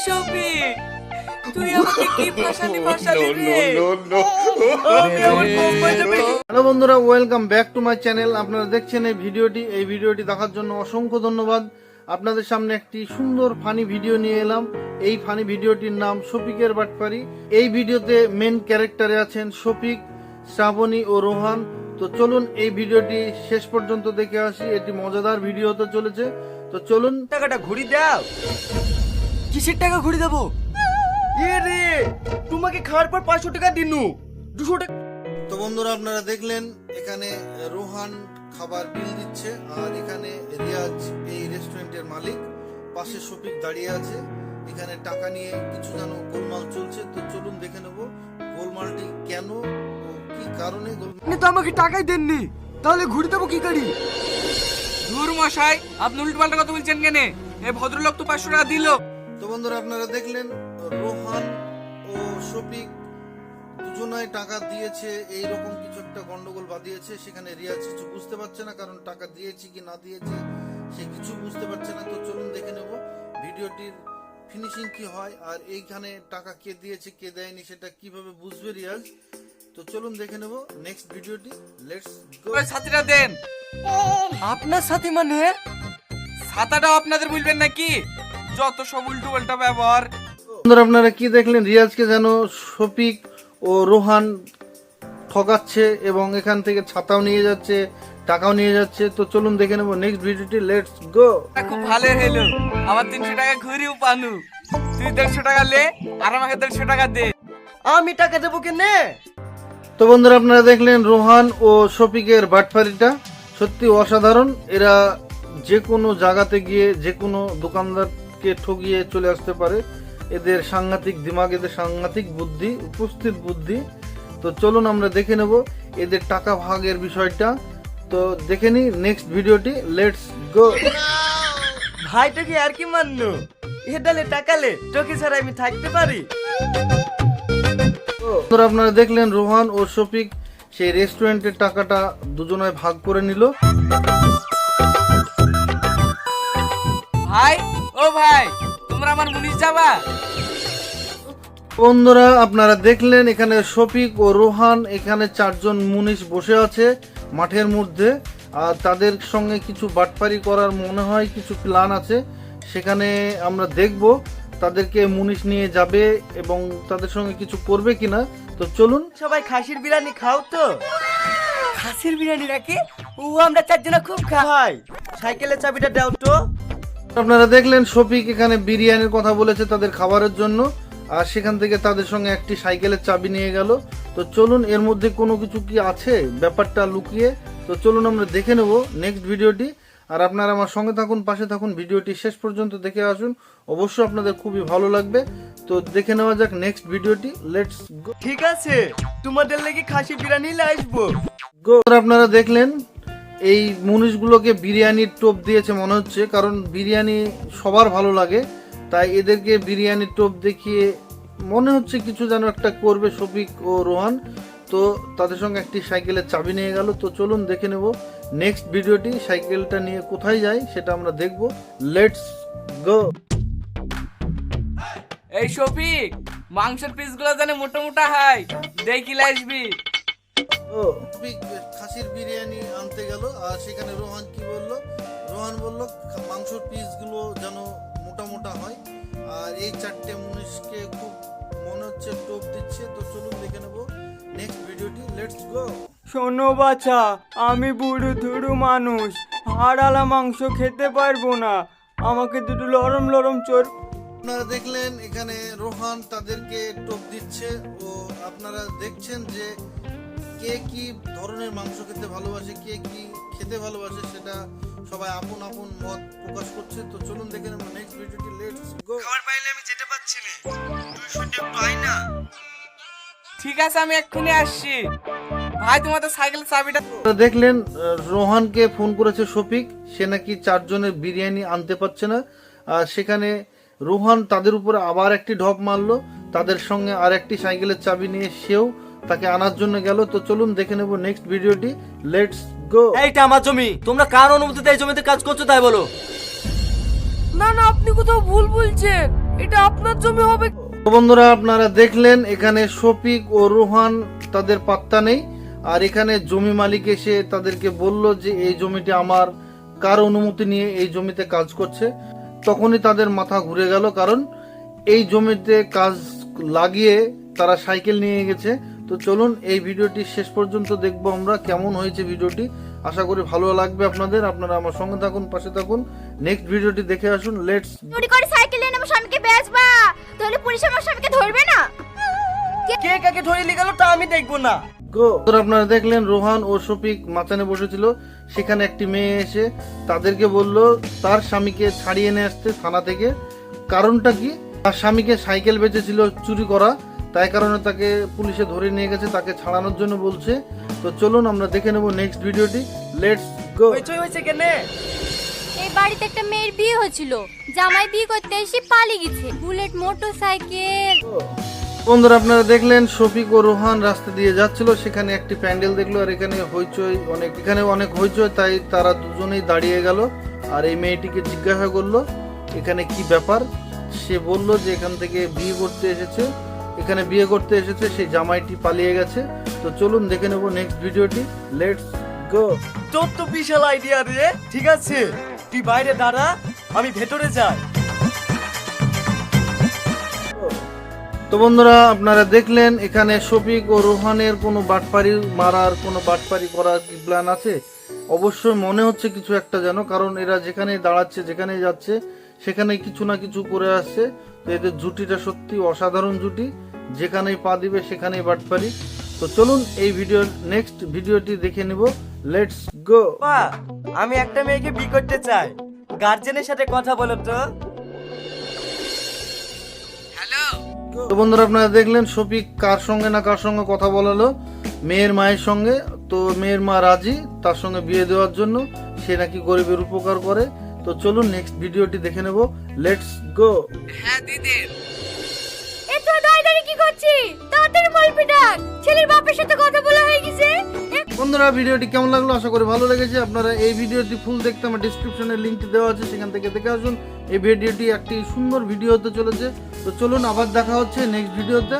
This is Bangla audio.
শফিক, তুই আমাকে কি ফাঁসালি রে? হ্যালো বন্ধুরা, welcome back to my channel. আপনারা দেখছেন এই ভিডিওটি দেখার জন্য অসংখ্য ধন্যবাদ। আপনাদের সামনে একটি সুন্দর ফানি ভিডিও নিয়ে এলাম। এই ফানি ভিডিওটির নাম শফিকের বাটপারি। এই ভিডিওতে মেন ক্যারেক্টারে আছেন শফিক, শ্রাবণী ও রোহান। তো চলুন এই ভিডিওটি শেষ পর্যন্ত দেখে আসি। এটি মজাদার ভিডিও হতে চলেছে। তো চলুন। টাকাটা ঘুরি দাও। কিসের টাকা ঘুরে দেবো? এ রে, তোমাকে খাওয়ার পর 500 টাকা দিনু, 200 টাকা। তো বন্ধুরা, আপনারা দেখলেন এখানে রোহান খাবার বিল দিচ্ছে, আর এখানে রিয়াজ এই রেস্টুরেন্টের মালিক, পাশে শফিক দাঁড়িয়ে আছে। এখানে টাকা নিয়ে কিছু যেন গোলমাল চলছে। তো চলুন দেখে নেব গোলমালটি কেন ও কি কারণে গোলমাল। আপনি তো আমাকে টাকাই দেননি, তাহলে ঘুরে দেবো কি করি? ধুর মশাই, আপনি উল্টোপাল্টা কথা বলছেন কেন? এই ভদ্রলোক তো 500 টাকা দিল। তো বন্ধুরা, আপনারা দেখলেন রোহান ও শফিক দুজনাই টাকা দিয়েছে, এইরকম কিছু একটা গন্ডগোল বাঁধিয়েছে। সেখানে রিয়াজ কিছু বুঝতে পারছে না, কারণ টাকা দিয়েছি কি না দিয়েছি সে কিছু বুঝতে পারছে না। তো চলুন দেখে নেব ভিডিওটির ফিনিশিং কি হয়, আর এইখানে টাকা কে দিয়েছে কে দেয়নি সেটা কিভাবে বুঝবে রিয়াজ। তো চলুন দেখে নেব নেক্সট ভিডিওটি। Let's go. ছাতিটা দেন। আপনার সাথে মানে? ছাতাটাও আপনাদের বলবেন নাকি? যত সব উল্টো পাল্টা ব্যবহার। বন্ধুরা, আপনারা কি দেখলেন? রিয়াজকে যেন শফিক ও রোহান ঠকাচ্ছে এবং এখান থেকে ছাতাও নিয়ে যাচ্ছে, টাকাও নিয়ে যাচ্ছে। তো চলুন দেখে নেব নেক্সট ভিডিওটি। লেটস গো। খুব ভালো হলো, আমার 300 টাকা ঘুরিও পানু। তুই 150 টাকা লে আর আমাকে 150 টাকা দে। আমি টাকা দেবো কেনে? তো বন্ধুরা, আপনারা দেখলেন রোহান ও শফিকের বাটপারিটা সত্যি অসাধারণ। এরা যে কোনো জায়গাতে গিয়ে যে কোনো দোকানদারকে ঠকিয়ে চলে আসতে পারে। এদের সাংঘাতিক দিমাগ, এদের সাংঘাতিক বুদ্ধি, উপস্থিত বুদ্ধি। তো চলুন আমরা দেখে নেব এদের টাকা ভাগের বিষয়টা। তো দেখে নি নেক্সট ভিডিওটি। লেটস গো। ভাইটা কি আর কি মানলো? এ ডালে টাকালে তোকে ছাড়া আমি থাকতে পারি? বন্ধুরা, আপনারা দেখলেন রোহান ও শফিক সেই রেস্টুরেন্টের টাকাটা দুজনায় ভাগ করে নিল। ভাই, ও ভাই, তোমরা আমার মুনিশ যাবা? বন্ধুরা, আপনারা দেখলেন এখানে শফিক ও রোহান, এখানে 4 জন মুনিশ বসে আছে মাঠের মধ্যে। আর তাদের সঙ্গে কিছু বাটপারি করার মনে হয় কিছু প্ল্যান আছে। সেখানে আমরা দেখব তাদেরকে মুনিশ নিয়ে যাবে এবং তাদের সঙ্গে কিছু করবে কিনা। তো চলুন। সবাই খাসির বিরিয়ানি খাও তো? খাসির বিরিয়ানি নাকি? ও আমরা 4 জন খুব খাই। ভাই, সাইকেলের চাবিটা দাও তো। আপনারা দেখলেন শফিক এখানে বিরিয়ানির কথা বলেছে তাদের খাবারের জন্য, আর সেখান থেকে তাদের সঙ্গে একটি সাইকেলের চাবি নিয়ে গেল। তো চলুন এর মধ্যে কোনো কিছু কি আছে ব্যাপারটা লুকিয়ে। তো চলুন আমরা দেখে নেব নেক্সট ভিডিওটি। আর আপনারা আমার সঙ্গে থাকুন, পাশে থাকুন, ভিডিওটি শেষ পর্যন্ত দেখে আসুন। অবশ্যই আপনাদের খুবই ভালো লাগবে। তো দেখে নেওয়া যাক নেক্সট ভিডিওটি। লেটস গো। ঠিক আছে, তোমাদের লাগি খাসি বিরিয়ানি আসবো। গো। আপনারা দেখলেন এই মুনিশগুলোকে বিরিয়ানির টোপ দিয়েছে মনে হচ্ছে, কারণ বিরিয়ানি সবার ভালো লাগে। তাই এদেরকে বিরিয়ানির টোপ দেখিয়ে মনে হচ্ছে কিছু যেন একটা করবে শফিক ও রোহান। তো তাদের সঙ্গে একটি সাইকেলের চাবি নিয়ে গেল। তো চলুন দেখে নেব নেক্সট ভিডিওটি। সাইকেলটা নিয়ে কোথায় যায় সেটা আমরা দেখব। Let's go. এই শফিক, মাংসের পিসগুলো জানে মোটা মোটা হয়, দেখি আসবি। ও শফিক খাসির বিরিয়ানি আনতে গেল, আর সেখানে রোহান কি বললো? রোহান বলল মাংসের পিসগুলো যেন মোটা মোটা হয়, আর এই 4টে মুনিশকে খুব মনে হচ্ছে টোপ দিচ্ছে। তো চলুন দেখে নেব নেক্সট ভিডিওটি। লেটস গো। শোনো বাছা, আমি বুড়ো ধুরু মানুষ, হাড়ালা মাংস খেতে পারবো না, আমাকে দুটো লরম লরম চোর। আপনারা দেখলেন এখানে রোহান তাদেরকে টোপ দিচ্ছে, ও আপনারা দেখছেন যে কে কি ধরনের মাংস খেতে ভালোবাসে, কে কি খেতে ভালোবাসে, সেটা সবাই আপন আপন মত প্রকাশ করছে। তো চলুন দেখে নেব নেক্সট ভিডিওটি। লেটস গো। খাবার পাইলে আমি যেতে পারছি না, তুই শুনতে পাই না। ঠিক আছে, আমি এক্ষুনি আসছি। ভাই, তোমাদের সাইকেলের চাবিটা। আপনারা দেখলেন রোহানকে ফোন করেছে শফিক, সে নাকি 4 জনের বিরিয়ানি আনতে পারছে না। আর সেখানে রোহান তাদের উপরে আবার একটি ঢপ মারলো, তাদের সঙ্গে আর একটি সাইকেলের চাবি নিয়ে সেও তাকে আনার জন্য গেল। তো চলুন দেখে নেব নেক্সট ভিডিওটি। লেটস গো। এইটা আমার জমি, তোমরা কার অনুমতিতে এই জমিতে কাজ করছো তাই বলো। না না, আপনি কোথাও ভুল বলছেন। এটা আপনার জমি হবে। তো বন্ধুরা আপনারা দেখলেন এখানে শফিক ও রোহান তাদের পাত্তা নেই, আর এখানে জমি মালিক এসে তাদেরকে বলল যে এই জমিটি আমার, কার অনুমতি নিয়ে এই জমিতে কাজ করছে। তখনই তাদের মাথা ঘুরে গেল, কারণ এই জমিতে কাজ লাগিয়ে তারা সাইকেল নিয়ে গেছে। তো চলুন এই ভিডিওটি শেষ পর্যন্ত দেখবো আমরা কেমন হয়েছে ভিডিওটি। আশা করি ভালো লাগবে আপনাদের। আপনারা আমার সঙ্গে থাকুন, পাশে থাকুন, নেক্সট ভিডিওটি দেখে আসুন। লেটস চুরি করে সাইকেল এনে আমার স্বামীকে বেচবা, তাহলে পুলিশ আমার স্বামীকে ধরবে না। কে কাকে ধরে নিয়ে গেল তা আমি দেখবো না। গো। আপনারা দেখলেন রোহান ও শফিক মাচানে বসেছিল, সেখানে একটি মেয়ে এসে তাদেরকে বলল তার স্বামীকে ছাড়িয়ে নিয়ে আসতে থানা থেকে। কারণটা কি? তার স্বামীকে সাইকেল বেচেছিল চুরি করা, তাই কারণে তাকে পুলিশে ধরে নিয়ে গেছে, তাকে ছাড়ানোর জন্য বলছে। তো চলুন আমরা দেখে নেব নেক্সট ভিডিওটি। লেটস গো। হইচই হয়েছে কেনে? এই বাড়িতে একটা মেয়ের বিয়ে হয়েছিল, জামাই বিয়ে করতে এসে পালিয়ে গেছে, বুলেট মোটরসাইকেল। বন্ধুরা আপনারা দেখলেন শফিক ও রোহান রাস্তা দিয়ে যাচ্ছিল, সেখানে একটি প্যান্ডেল দেখলো, আর এখানে অনেক হইচই, তাই তারা দুজনেই দাঁড়িয়ে গেল। আর এই মেয়েটিকে জিজ্ঞাসা করলো এখানে কি ব্যাপার। সে বলল যে এখান থেকে বিয়ে করতে এসেছে, সেই জামাইটি পালিয়ে গেছে। তো চলুন দেখে নেব নেক্সট ভিডিওটি। লেটস গো। তোর তো বিশাল আইডিয়া রে। ঠিক আছে তুই বাইরে দাঁড়া, আমি ভেতরে যাই। তো বন্ধুরা আপনারা দেখলেন এখানে শফিক ও রোহানের কোনো বাটপারি করার কি প্ল্যান আছে? অবশ্যই মনে হচ্ছে কিছু একটা যেন, কারণ এরা যেখানে দাঁড়াচ্ছে, যেখানে যাচ্ছে, সেখানে কিছু না কিছু করে আসছে। তো এদের জুটিটা সত্যি অসাধারণ জুটি, যেখানেই পা দিবে সেখানেই বাটপারি। তো চলুন এই নেক্সট ভিডিওটি দেখে নিব। Let's go. বাবা, আমি একটা মেয়েকে বিয়ে করতে চাই, গার্জেনের সাথে কথা বলো তো। তো বন্ধুরা আপনারা দেখলেন শফিক কার সঙ্গে কথা বলালো, মেয়ের মায়ের সঙ্গে। তো মেয়ের মা রাজি তার সঙ্গে বিয়ে দেওয়ার জন্য, সে নাকি গরিবের উপকার করে। তো চলুন নেক্সট ভিডিওটি দেখে নেব। Let's go. হ্যাঁ দিদির। এত দাঁড়িয়ে কি করছিস? তাড়াতাড়ি বলবি ডাক, ছেলের বাপের সাথে কথা বলা হয়ে গেছে। বন্ধুরা ভিডিওটি কেমন লাগলো? আশা করি ভালো লেগেছে। আপনারা এই ভিডিওটি ফুল দেখতে আমার ডিসক্রিপশনে লিংকটি দেওয়া আছে, সেখান থেকে দেখে আসুন। এই ভিডিওটি একটি সুন্দর ভিডিও হতে চলেছে। তো চলুন আবার দেখা হচ্ছে নেক্সট ভিডিওতে।